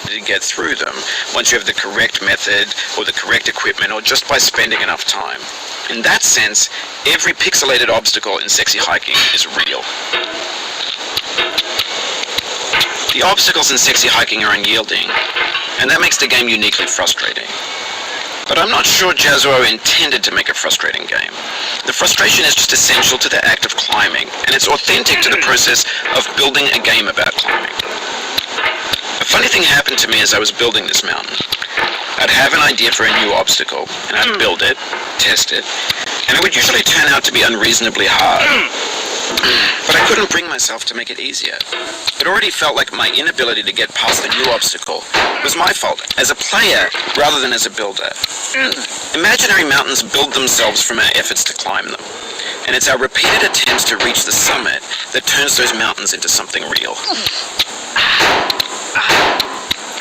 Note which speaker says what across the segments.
Speaker 1: To get through them once you have the correct method or the correct equipment or just by spending enough time. In that sense, every pixelated obstacle in Sexy Hiking is real. The obstacles in Sexy Hiking are unyielding, and that makes the game uniquely frustrating. But I'm not sure Jazzuo intended to make a frustrating game. The frustration is just essential to the act of climbing, and it's authentic to the process of building a game about climbing. A funny thing happened to me as I was building this mountain. I'd have an idea for a new obstacle, and I'd build it, test it, and it would usually turn out to be unreasonably hard. But I couldn't bring myself to make it easier. It already felt like my inability to get past the new obstacle was my fault, as a player rather than as a builder. Imaginary mountains build themselves from our efforts to climb them, and it's our repeated attempts to reach the summit that turns those mountains into something real.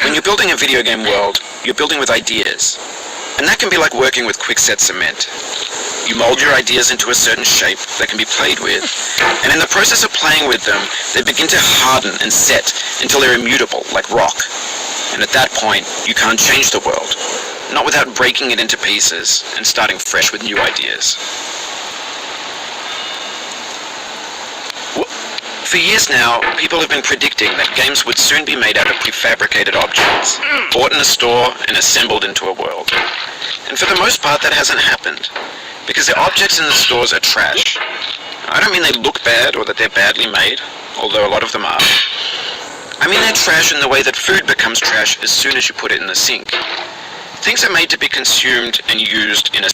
Speaker 1: When you're building a video game world, you're building with ideas, and that can be like working with quickset cement. You mold your ideas into a certain shape that can be played with, and in the process of playing with them, they begin to harden and set until they're immutable, like rock. And at that point, you can't change the world, not without breaking it into pieces and starting fresh with new ideas. For years now, people have been predicting that games would soon be made out of prefabricated objects, bought in a store and assembled into a world. And for the most part, that hasn't happened, because the objects in the stores are trash. I don't mean they look bad or that they're badly made, although a lot of them are. I mean they're trash in the way that food becomes trash as soon as you put it in the sink. Things are made to be consumed and used in a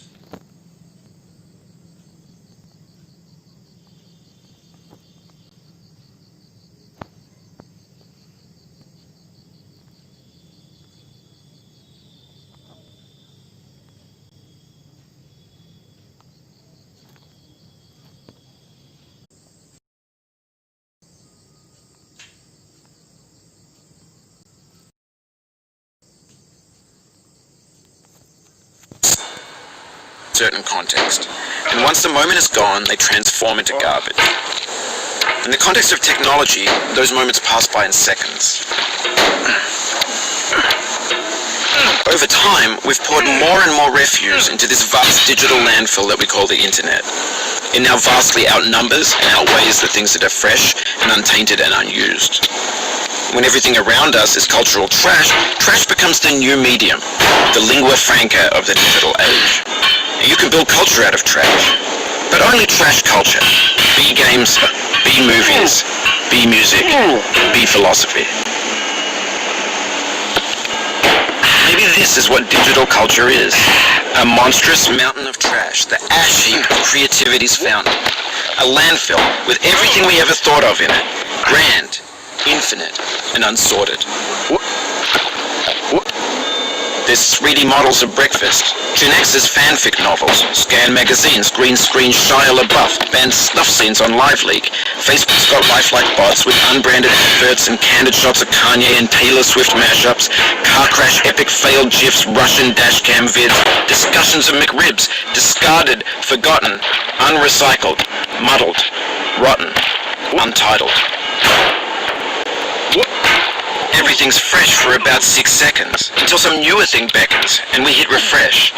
Speaker 1: certain context, and once the moment is gone, they transform into garbage. In the context of technology, those moments pass by in seconds. Over time, we've poured more and more refuse into this vast digital landfill that we call the internet. It now vastly outnumbers and outweighs the things that are fresh and untainted and unused. When everything around us is cultural trash, trash becomes the new medium, the lingua franca of the digital age. You can build culture out of trash, but only trash culture. Be games, be movies, be music, be philosophy. Maybe this is what digital culture is. A monstrous mountain of trash, the ash heap of creativity's fountain. A landfill with everything we ever thought of in it. Grand, infinite, and unsorted. There's 3D models of breakfast, Gen X's fanfic novels, scan magazines, green screen Shia LaBeouf, banned snuff scenes on LiveLeak. Facebook's got lifelike bots with unbranded adverts and candid shots of Kanye and Taylor Swift mashups, car crash epic failed GIFs, Russian dashcam vids, discussions of McRibs, discarded, forgotten, unrecycled, muddled, rotten, untitled. Everything's fresh for about 6 seconds, until some newer thing beckons, and we hit refresh.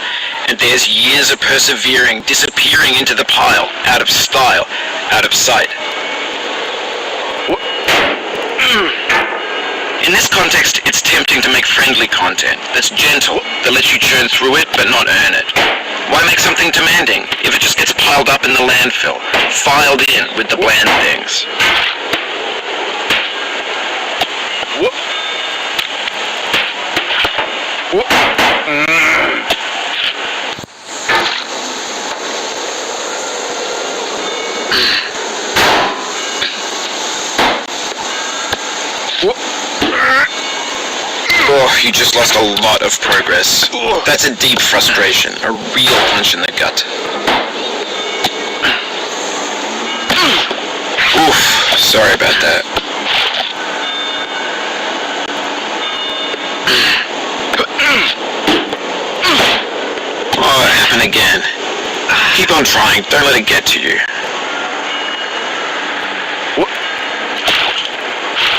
Speaker 1: And there's years of persevering, disappearing into the pile, out of style, out of sight. In this context, it's tempting to make friendly content that's gentle, that lets you churn through it but not earn it. Why make something demanding if it just gets piled up in the landfill, filed in with the bland things? Oh, you just lost a lot of progress. That's a deep frustration, a real punch in the gut. Oof, sorry about that. Oh, it happened again. Keep on trying, don't let it get to you.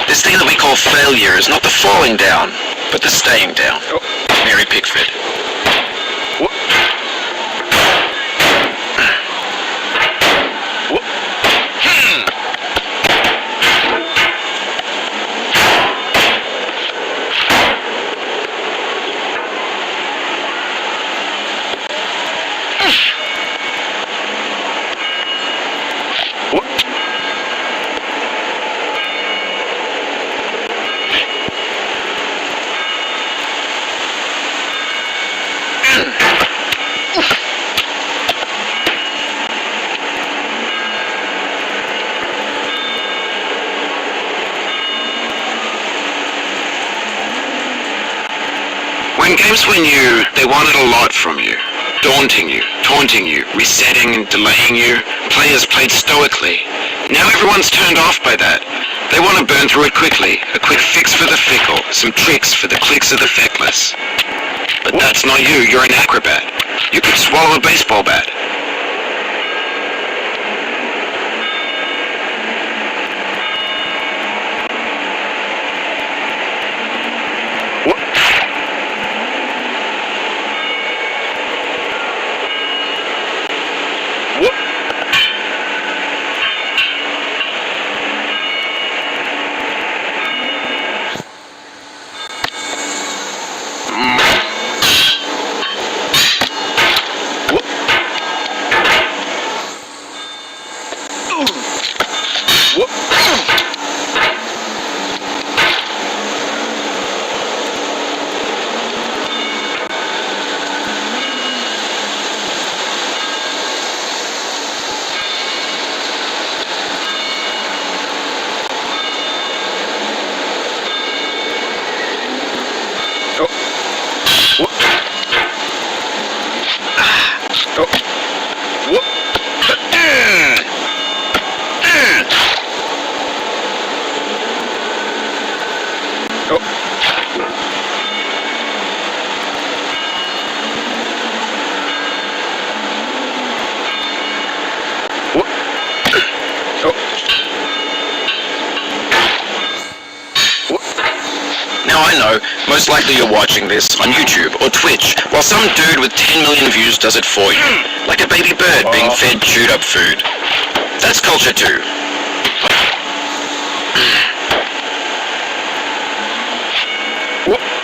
Speaker 1: This thing that we call failure is not the falling down, but the staying down. Mary Pickford. When games were new, they wanted a lot from you. Daunting you, taunting you, resetting and delaying you. Players played stoically. Now everyone's turned off by that. They want to burn through it quickly. A quick fix for the fickle. Some tricks for the clicks of the feckless. But that's not you. You're an acrobat. You could swallow a baseball bat. Now I know, most likely you're watching this on YouTube or Twitch, while some dude with 10 million views does it for you, like a baby bird being fed chewed up food. That's culture too. Whoop.